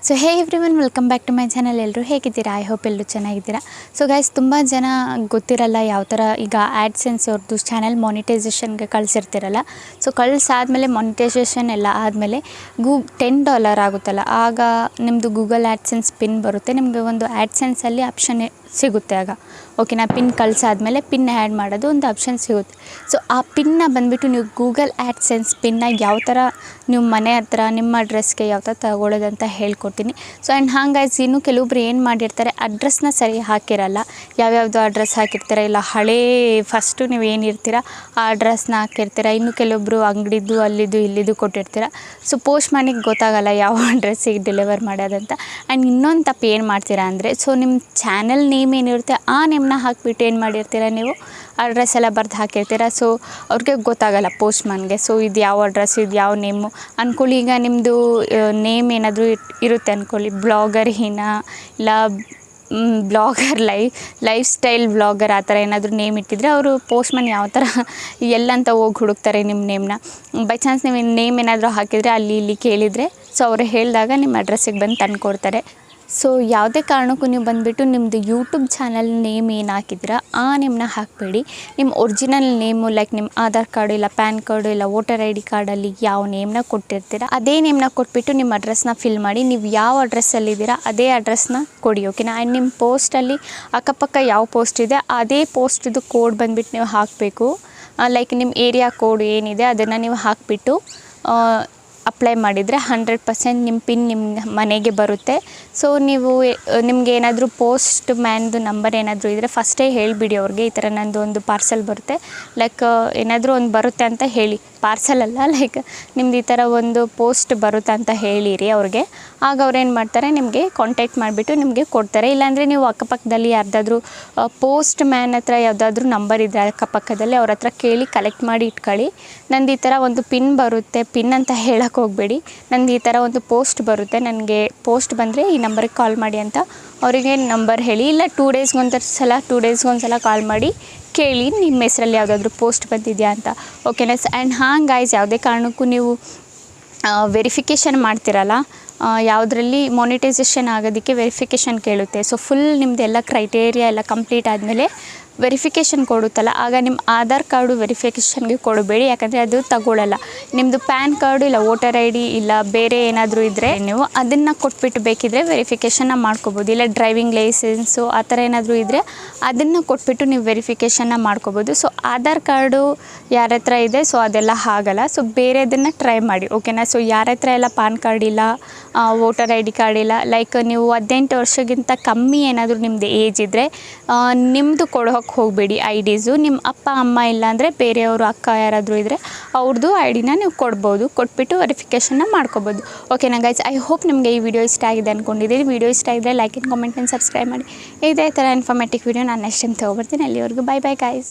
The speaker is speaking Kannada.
So hey everyone, welcome back to my channel. ಎಲ್ಲರೂ ಹೇಗಿದ್ದೀರಾ? ಐ ಹೋಪ್ ಎಲ್ಲರೂ ಚೆನ್ನಾಗಿದ್ದೀರಾ. ಸೊ ಗೈಸ್, ತುಂಬ ಜನ ಗೊತ್ತಿರಲ್ಲ ಯಾವ ಥರ ಈಗ ಆ್ಯಡ್ಸೆನ್ಸ್ ಅವ್ರದ್ದು ಚಾನಲ್ ಮಾನಿಟೈಸೇಷನ್ಗೆ ಕಳಿಸಿರ್ತಿರಲ್ಲ. ಸೊ ಕಳಿಸಾದ್ಮೇಲೆ ಮಾನಿಟೈಸೇಷನ್ ಎಲ್ಲ ಆದಮೇಲೆ $10 ಆಗುತ್ತಲ್ಲ, ಆಗ ನಿಮ್ಮದು ಗೂಗಲ್ ಆ್ಯಡ್ಸೆನ್ಸ್ ಪಿನ್ ಬರುತ್ತೆ. ನಿಮಗೆ ಒಂದು ಆ್ಯಡ್ಸೆನ್ಸಲ್ಲಿ ಆಪ್ಷನ್ ಸಿಗುತ್ತೆ. ಆಗ ಓಕೆನಾ, ಪಿನ್ ಕಳಿಸಾದ್ಮೇಲೆ ಪಿನ್ ಆ್ಯಡ್ ಮಾಡೋದು ಒಂದು ಆಪ್ಷನ್ ಸಿಗುತ್ತೆ. ಸೊ ಆ ಪಿನ್ನ ಬಂದುಬಿಟ್ಟು ನೀವು ಗೂಗಲ್ ಆ್ಯಡ್ಸೆನ್ಸ್ ಪಿನ್ನ ಯಾವ ಥರ ನೀವು ಮನೆ ಹತ್ರ ನಿಮ್ಮ ಅಡ್ರೆಸ್ಗೆ ಯಾವ ಥರ ತಗೊಳ್ಳೋದಂತ ಹೇಳ್ಕೊಡ್ತೀನಿ. ಸೊ ಆ್ಯಂಡ್ ಹಾಗಾಗಿ ಇನ್ನೂ ಕೆಲವೊಬ್ರು ಏನು ಮಾಡಿರ್ತಾರೆ, ಅಡ್ರೆಸ್ನ ಸರಿ ಹಾಕಿರಲ್ಲ. ಯಾವ್ಯಾವುದೋ ಅಡ್ರೆಸ್ ಹಾಕಿರ್ತಾರೆ, ಇಲ್ಲ ಹಳೇ ಫಸ್ಟು ನೀವು ಏನಿರ್ತೀರ ಆ ಅಡ್ರೆಸ್ನ ಹಾಕಿರ್ತೀರ. ಇನ್ನು ಕೆಲವೊಬ್ಬರು ಅಂಗಡಿದ್ದು ಅಲ್ಲಿದ್ದು ಇಲ್ಲಿದ್ದು ಕೊಟ್ಟಿರ್ತೀರ. ಸೊ ಪೋಸ್ಟ್ ಮ್ಯಾನಿಗೆ ಗೊತ್ತಾಗಲ್ಲ ಯಾವ ಅಡ್ರೆಸ್ಸಿಗೆ ಡೆಲಿವರ್ ಮಾಡೋದಂತ. ಆ್ಯಂಡ್ ಇನ್ನೊಂದು ತಪ್ಪು ಏನು ಮಾಡ್ತೀರಾ ಅಂದರೆ, ಸೊ ನಿಮ್ಮ ಚಾನಲ್ ನೇಮ್ ಏನಿರುತ್ತೆ ಆ ನೇಮ್ನ ಹಾಕಿಬಿಟ್ಟು ಏನು ಮಾಡಿರ್ತೀರ, ನೀವು ಅಡ್ರೆಸ್ ಎಲ್ಲ ಬರೆದು ಹಾಕಿರ್ತೀರ. ಸೊ ಅವ್ರಿಗೆ ಗೊತ್ತಾಗಲ್ಲ ಪೋಸ್ಟ್ ಮ್ಯಾನ್ಗೆ. ಸೊ ಇದು ಯಾವ ಅಡ್ರೆಸ್, ಇದು ಯಾವ ನೇಮು ಅಂದ್ಕೊಳ್ಳಿ. ಈಗ ನಿಮ್ಮದು ನೇಮ್ ಏನಾದರೂ ಇರುತ್ತೆ ಅಂದ್ಕೊಳ್ಳಿ, ಬ್ಲಾಗರ್ ಹೀನಾ, ಇಲ್ಲ ಬ್ಲಾಗರ್ ಲೈಫ್ ಸ್ಟೈಲ್ ಬ್ಲಾಗರ್, ಆ ಥರ ಏನಾದರೂ ನೇಮ್ ಇಟ್ಟಿದ್ರೆ ಅವರು ಪೋಸ್ಟ್ ಮ್ಯಾನ್ ಯಾವ ಥರ ಎಲ್ಲಂತ ಹೋಗಿ ಹುಡುಕ್ತಾರೆ ನಿಮ್ಮ ನೇಮ್ನ. ಬೈ ಚಾನ್ಸ್ ನೀವು ನೇಮ್ ಏನಾದರೂ ಹಾಕಿದರೆ ಅಲ್ಲಿ ಇಲ್ಲಿ ಕೇಳಿದರೆ, ಸೊ ಅವರು ಹೇಳಿದಾಗ ನಿಮ್ಮ ಅಡ್ರೆಸ್ಸಿಗೆ ಬಂದು ತಂದು ಕೊಡ್ತಾರೆ. ಸೊ ಯಾವುದೇ ಕಾರಣಕ್ಕೂ ನೀವು ಬಂದುಬಿಟ್ಟು ನಿಮ್ಮದು ಯೂಟ್ಯೂಬ್ ಚಾನಲ್ ನೇಮ್ ಏನು ಹಾಕಿದ್ದೀರಾ ಆ ನೇಮ್ನ ಹಾಕಬೇಡಿ. ನಿಮ್ಮ ಒರಿಜಿನಲ್ ನೇಮು, ಲೈಕ್ ನಿಮ್ಮ ಆಧಾರ್ ಕಾರ್ಡು ಇಲ್ಲ ಪ್ಯಾನ್ ಕಾರ್ಡು ಇಲ್ಲ ವೋಟರ್ ID ಕಾರ್ಡಲ್ಲಿ ಯಾವ ನೇಮ್ನ ಕೊಟ್ಟಿರ್ತೀರ ಅದೇ ನೇಮ್ನ ಕೊಟ್ಬಿಟ್ಟು ನಿಮ್ಮ ಅಡ್ರೆಸ್ನ ಫಿಲ್ ಮಾಡಿ. ನೀವು ಯಾವ ಅಡ್ರೆಸ್ಸಲ್ಲಿದ್ದೀರಾ ಅದೇ ಅಡ್ರೆಸ್ನ ಕೊಡಿ, ಓಕೆನಾ. ಆ್ಯಂಡ್ ನಿಮ್ಮ ಪೋಸ್ಟಲ್ಲಿ ಅಕ್ಕಪಕ್ಕ ಯಾವ ಪೋಸ್ಟ್ ಇದೆ ಅದೇ ಪೋಸ್ಟ್ದು ಕೋಡ್ ಬಂದುಬಿಟ್ಟು ನೀವು ಹಾಕಬೇಕು. ಲೈಕ್ ನಿಮ್ಮ ಏರಿಯಾ ಕೋಡ್ ಏನಿದೆ ಅದನ್ನು ನೀವು ಹಾಕಿಬಿಟ್ಟು ಅಪ್ಲೈ ಮಾಡಿದರೆ 100% ನಿಮ್ಮ ಪಿನ್ ನಿಮ್ಮ ಮನೆಗೆ ಬರುತ್ತೆ. ಸೊ ನೀವು ನಿಮ್ಗೆ ಏನಾದರೂ ಪೋಸ್ಟ್ ಮ್ಯಾನ್ದು ನಂಬರ್ ಏನಾದರೂ ಇದ್ದರೆ ಫಸ್ಟೇ ಹೇಳಿಬಿಡಿ ಅವ್ರಿಗೆ, ಈ ಥರ ನಂದು ಒಂದು ಪಾರ್ಸೆಲ್ ಬರುತ್ತೆ, ಲೈಕ್ ಏನಾದರೂ ಒಂದು ಬರುತ್ತೆ ಅಂತ ಹೇಳಿ. ಪಾರ್ಸೆಲ್ ಅಲ್ಲ, ಲೈಕ್ ನಿಮ್ದು ಈ ಥರ ಒಂದು ಪೋಸ್ಟ್ ಬರುತ್ತೆ ಅಂತ ಹೇಳಿರಿ ಅವ್ರಿಗೆ. ಆಗ ಅವ್ರು ಏನು ಮಾಡ್ತಾರೆ, ನಿಮಗೆ ಕಾಂಟ್ಯಾಕ್ಟ್ ಮಾಡಿಬಿಟ್ಟು ನಿಮಗೆ ಕೊಡ್ತಾರೆ. ಇಲ್ಲಾಂದರೆ ನೀವು ಅಕ್ಕಪಕ್ಕದಲ್ಲಿ ಯಾರ್ದಾದ್ರೂ ಪೋಸ್ಟ್ ಮ್ಯಾನ್ ಹತ್ರ ಯಾವುದಾದ್ರೂ ನಂಬರ್ ಇದ್ದರೆ ಅಕ್ಕಪಕ್ಕದಲ್ಲಿ ಅವ್ರ ಹತ್ರ ಕೇಳಿ ಕಲೆಕ್ಟ್ ಮಾಡಿ ಇಟ್ಕೊಳ್ಳಿ. ನಂದು ಈ ಥರ ಒಂದು ಪಿನ್ ಬರುತ್ತೆ, ಪಿನ್ ಅಂತ ಹೇಳಕ್ಕೆ ಹೋಗಬೇಡಿ, ನಂದು ಈ ಥರ ಒಂದು ಪೋಸ್ಟ್ ಬರುತ್ತೆ, ನನಗೆ ಪೋಸ್ಟ್ ಬಂದರೆ ಈ ನಂಬರಿಗೆ ಕಾಲ್ ಮಾಡಿ ಅಂತ ಅವರಿಗೆ ನಂಬರ್ ಹೇಳಿ. ಇಲ್ಲ 2 ಡೇಸ್ಗೊಂದ್ಸಲ ಕಾಲ್ ಮಾಡಿ ಕೇಳಿ ನಿಮ್ಮ ಹೆಸರಲ್ಲಿ ಯಾವುದಾದ್ರೂ ಪೋಸ್ಟ್ ಬಂದಿದೆಯಾ ಅಂತ, ಓಕೆನಾ. ಆ್ಯಂಡ್ ಹಾಂಗೆ ಗೈಸ್, ಯಾವುದೇ ಕಾರಣಕ್ಕೂ ನೀವು ವೆರಿಫಿಕೇಷನ್ ಮಾಡ್ತಿರಲ್ಲ, ಯಾವುದರಲ್ಲಿ ಮಾನಿಟೈಸೇಷನ್ ಆಗೋದಕ್ಕೆ ವೆರಿಫಿಕೇಷನ್ ಕೇಳುತ್ತೆ. ಸೊ ಫುಲ್ ನಿಮ್ಮದೆಲ್ಲ ಕ್ರೈಟೇರಿಯಾ ಎಲ್ಲ ಕಂಪ್ಲೀಟ್ ಆದಮೇಲೆ ವೆರಿಫಿಕೇಷನ್ ಕೊಡುತ್ತಲ್ಲ, ಆಗ ನಿಮ್ಮ ಆಧಾರ್ ಕಾರ್ಡು ವೆರಿಫಿಕೇಷನ್ಗೆ ಕೊಡಬೇಡಿ, ಯಾಕಂದರೆ ಅದು ತಗೊಳ್ಳಲ್ಲ. ನಿಮ್ಮದು ಪ್ಯಾನ್ ಕಾರ್ಡು ಇಲ್ಲ ವೋಟರ್ ID ಇಲ್ಲ ಬೇರೆ ಏನಾದರೂ ಇದ್ದರೆ ನೀವು ಅದನ್ನು ಕೊಟ್ಬಿಟ್ಟು ಬೇಕಿದ್ದರೆ ವೆರಿಫಿಕೇಷನ್ನ ಮಾಡ್ಕೋಬೋದು. ಇಲ್ಲ ಡ್ರೈವಿಂಗ್ ಲೈಸೆನ್ಸು ಆ ಥರ ಏನಾದರೂ ಇದ್ದರೆ ಅದನ್ನು ಕೊಟ್ಬಿಟ್ಟು ನೀವು ವೆರಿಫಿಕೇಷನ್ನ ಮಾಡ್ಕೋಬೋದು. ಸೊ ಆಧಾರ್ ಕಾರ್ಡು ಯಾರ ಹತ್ರ ಇದೆ ಸೊ ಅದೆಲ್ಲ ಆಗಲ್ಲ. ಸೊ ಬೇರೆದನ್ನು ಟ್ರೈ ಮಾಡಿ, ಓಕೆನಾ. ಸೊ ಯಾರ ಹತ್ರ ಎಲ್ಲ ಪಾನ್ ಕಾರ್ಡ್ ಇಲ್ಲ, ವೋಟರ್ ID ಕಾರ್ಡ್ ಇಲ್ಲ, ಲೈಕ್ ನೀವು 18 ವರ್ಷಕ್ಕಿಂತ ಕಮ್ಮಿ ಏನಾದರೂ ನಿಮ್ಮದು ಏಜ್ ಇದ್ದರೆ ನಿಮ್ಮದು ಕೊಡೋಕ್ಕೆ ಹೋಗಬೇಡಿ IDಸು. ನಿಮ್ಮ ಅಪ್ಪ ಅಮ್ಮ ಇಲ್ಲ ಅಂದರೆ ಬೇರೆಯವರು ಅಕ್ಕ ಯಾರಾದರೂ ಇದ್ದರೆ ಅವ್ರದ್ದು IDನ ನೀವು ಕೊಡ್ಬೋದು, ಕೊಟ್ಬಿಟ್ಟು ವೆರಿಫಿಕೇಷನ್ನ ಮಾಡ್ಕೋಬೋದು, ಓಕೆನಾ ಗೈಸ್. ಐ ಹೋಪ್ ನಿಮಗೆ ಈ ವಿಡಿಯೋ ಇಷ್ಟ ಆಗಿದೆ ಅಂದ್ಕೊಂಡಿದ್ದೀನಿ. ವಿಡಿಯೋ ಇಷ್ಟ ಆಗಿದ್ರೆ like and comment and subscribe ಮಾಡಿ. ಇದೇ ಥರ ಇನ್ಫಾರ್ಮೇಟಿವ್ ವಿಡಿಯೋ ನಾನು ನೆಕ್ಸ್ಟ್ ಟೈಮ್ ತೊಗೊಬರ್ತೀನಿ. ಅಲ್ಲಿವರೆಗೂ ಬೈ ಬೈ ಗೈಸ್.